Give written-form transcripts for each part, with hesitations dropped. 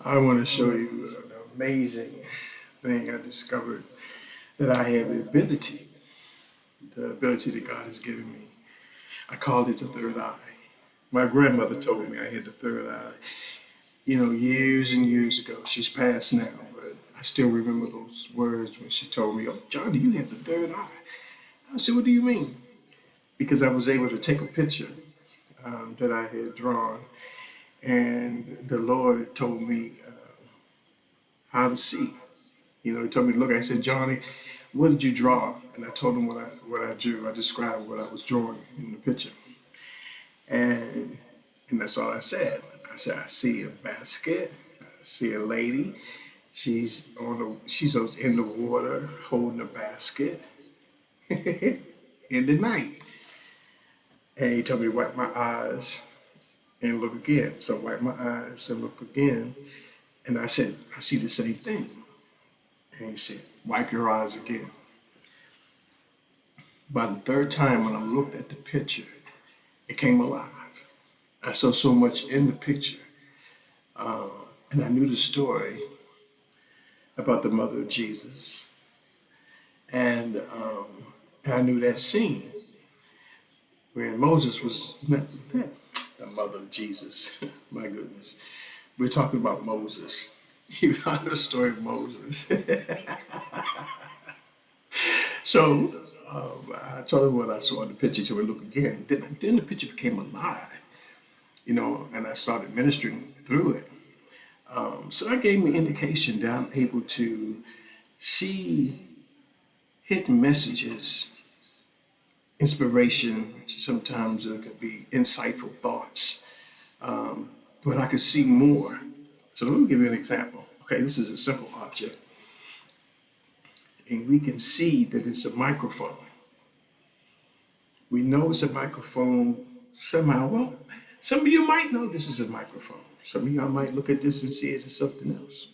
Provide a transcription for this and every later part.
I want to show you an amazing thing I discovered that I have the ability that God has given me. I called it the third eye. My grandmother told me I had the third eye, years and years ago. She's passed now, but I still remember those words when she told me, "Oh, Johnny, you have the third eye." I said, "What do you mean?" Because I was able to take a picture that I had drawn, and the Lord told me how to see. He told me to look. I said, "Johnny, what did you draw?" And I told him what I drew. I described what I was drawing in the picture, and and that's all I said. I said, "I see a basket. I see a lady. She's in the water holding a basket in the night." And he told me to wipe my eyes and look again. So I wiped my eyes and look again, and I said, "I see the same thing." And he said, "Wipe your eyes again." By the third time when I looked at the picture, it came alive. I saw so much in the picture. Uh, and I knew the story about the mother of Jesus. And I knew that scene when Moses was met the mother of Jesus. My goodness. We're talking about Moses. You know the story of Moses. So I told him what I saw in the picture to look again. Then the picture became alive, and I started ministering through it. So that gave me indication that I'm able to see hidden messages, inspiration. Sometimes it could be insightful thoughts, but I could see more. So let me give you an example. Okay, this is a simple object, and we can see that it's a microphone. We know it's a microphone somehow. Well, some of you might know this is a microphone. Some of y'all might look at this and see it as something else.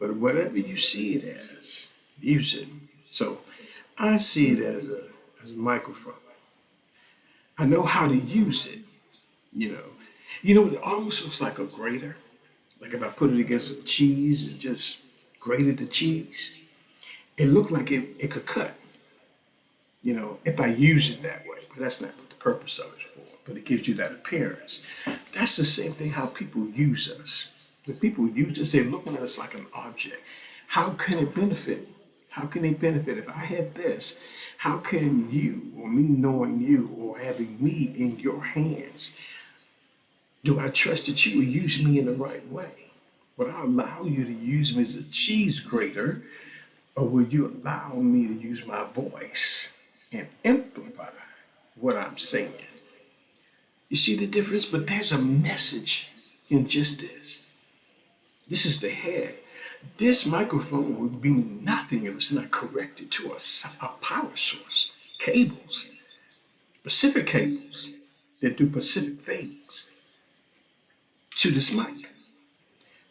But whatever you see it as, use it. So I see it as a microphone. I know how to use it, you know. It almost looks like a grater. Like if I put it against some cheese and just grated the cheese, it looked like it could cut, if I use it that way. But that's not what the purpose of it for. But it gives you that appearance. That's the same thing how people use us. When people use us, they're looking at us like an object. How can it benefit? How can it benefit? If I had this, how can you, or me knowing you, or having me in your hands, do I trust that you will use me in the right way? Would I allow you to use me as a cheese grater, or would you allow me to use my voice and amplify what I'm saying? You see the difference? But there's a message in just this. This is the head. This microphone would be nothing if it's not connected to a power source. Cables, specific cables that do specific things to this mic.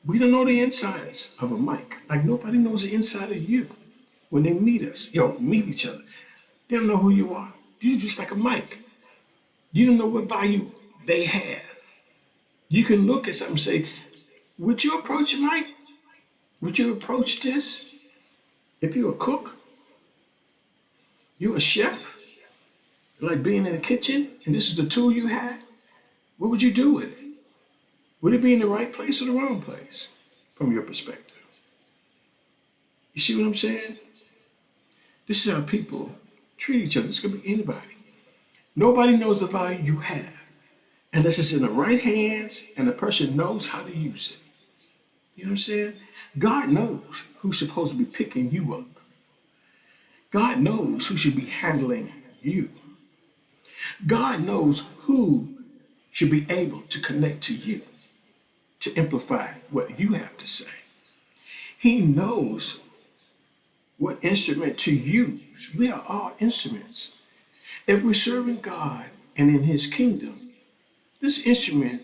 We don't know the insides of a mic. Like nobody knows the inside of you. When they meet us, meet each other, they don't know who you are. You're just like a mic. You don't know what value they have. You can look at something and say, would you approach a mic? Would you approach this? If you're a cook, you're a chef, like being in the kitchen, and this is the tool you had, what would you do with it? Would it be in the right place or the wrong place from your perspective? You see what I'm saying? This is how people treat each other. This could be anybody. Nobody knows the value you have unless it's in the right hands and the person knows how to use it. You know what I'm saying? God knows who's supposed to be picking you up. God knows who should be handling you. God knows who should be able to connect to you to amplify what you have to say. He knows what instrument to use. We are all instruments. If we're serving God and in His kingdom, this instrument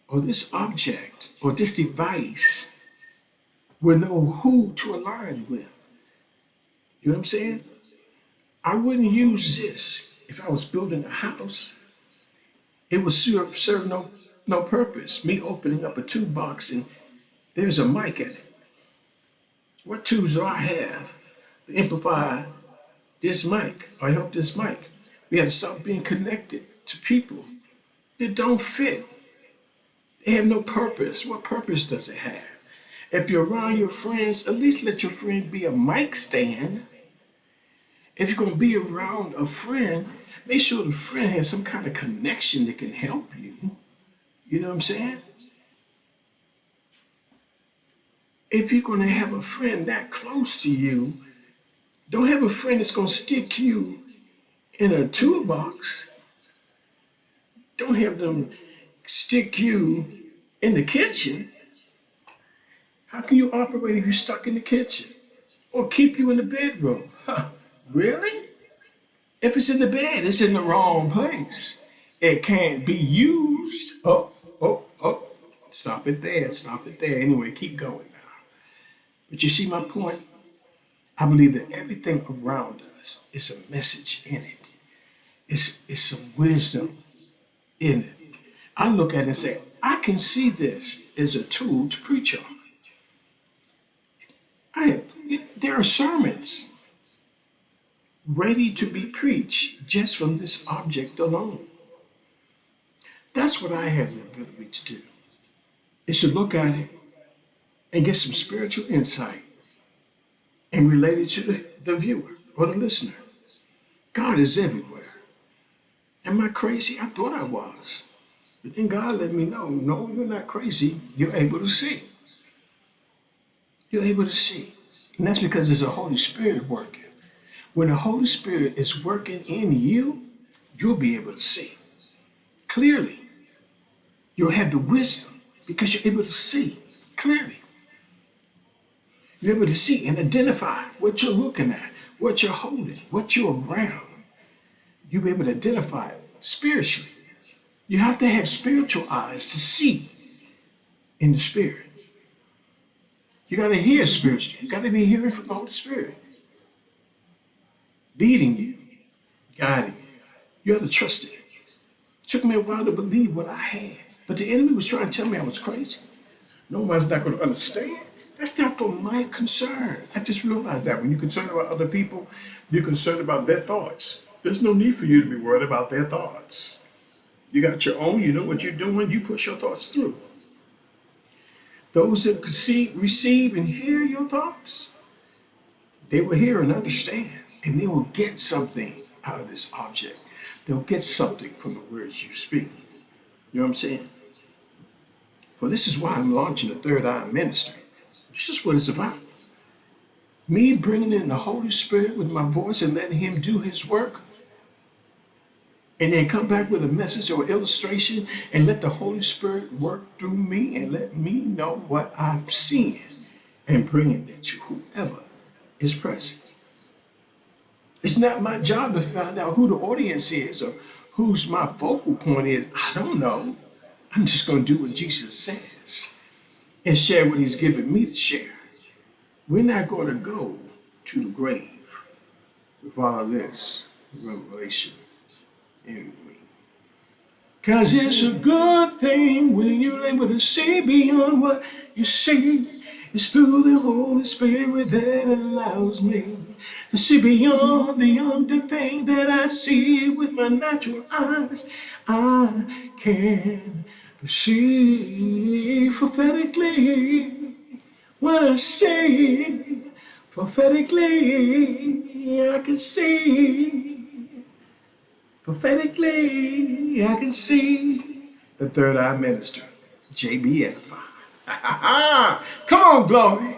or this object or this device will know who to align with. You know what I'm saying? I wouldn't use this if I was building a house. It would serve no purpose. Me opening up a toolbox and There's a mic in it. What tools do I have to amplify this mic or help this mic? We have to stop being connected to people that don't fit. They have no purpose. What purpose does it have? If you're around your friends, at least let your friend be a mic stand. If you're going to be around a friend, make sure the friend has some kind of connection that can help you. You know what I'm saying? If you're going to have a friend that close to you, don't have a friend that's going to stick you in a toolbox. Don't have them stick you in the kitchen. How can you operate if you're stuck in the kitchen? Or keep you in the bedroom? Huh, really? If it's in the bed, it's in the wrong place. It can't be used. Oh. Stop it there. Stop it there. Anyway, keep going now. But you see my point? I believe that everything around us is a message in it. It's some wisdom in it. I look at it and say, I can see this as a tool to preach on. There are sermons ready to be preached just from this object alone. That's what I have the ability to do, is to look at it and get some spiritual insight and relate it to the viewer or the listener. God is everywhere. Am I crazy? I thought I was. But then God let me know, no, you're not crazy. You're able to see. You're able to see. And that's because there's a Holy Spirit working. When the Holy Spirit is working in you, you'll be able to see clearly. You'll have the wisdom because you're able to see clearly. You're able to see and identify what you're looking at, what you're holding, what you're around. You'll be able to identify it spiritually. You have to have spiritual eyes to see in the Spirit. You got to hear spiritually. You got to be hearing from the Holy Spirit, leading you, guiding you. You have to trust it. It took me a while to believe what I had, but the enemy was trying to tell me I was crazy. Nobody's not going to understand. That's not for my concern. I just realized that when you're concerned about other people, you're concerned about their thoughts. There's no need for you to be worried about their thoughts. You got your own, you know what you're doing, you push your thoughts through. Those that receive and hear your thoughts, they will hear and understand, and they will get something out of this object. They'll get something from the words you speak. You know what I'm saying? Well, this is why I'm launching the Third Eye Ministry. This is what it's about. Me bringing in the Holy Spirit with my voice and letting Him do His work, and then come back with a message or illustration and let the Holy Spirit work through me and let me know what I'm seeing and bringing it to whoever is present. It's not my job to find out who the audience is or who's my focal point is. I don't know. I'm just going to do what Jesus says and share what He's given me to share. We're not going to go to the grave with all of this revelation in me. Cause it's a good thing when you're able to see beyond what you see. It's through the Holy Spirit that allows me to see beyond the under thing that I see with my natural eyes. I can perceive prophetically what I see. Prophetically, I can see. Prophetically, I can see the Third Eye Minister, JBFI. Come on, glory.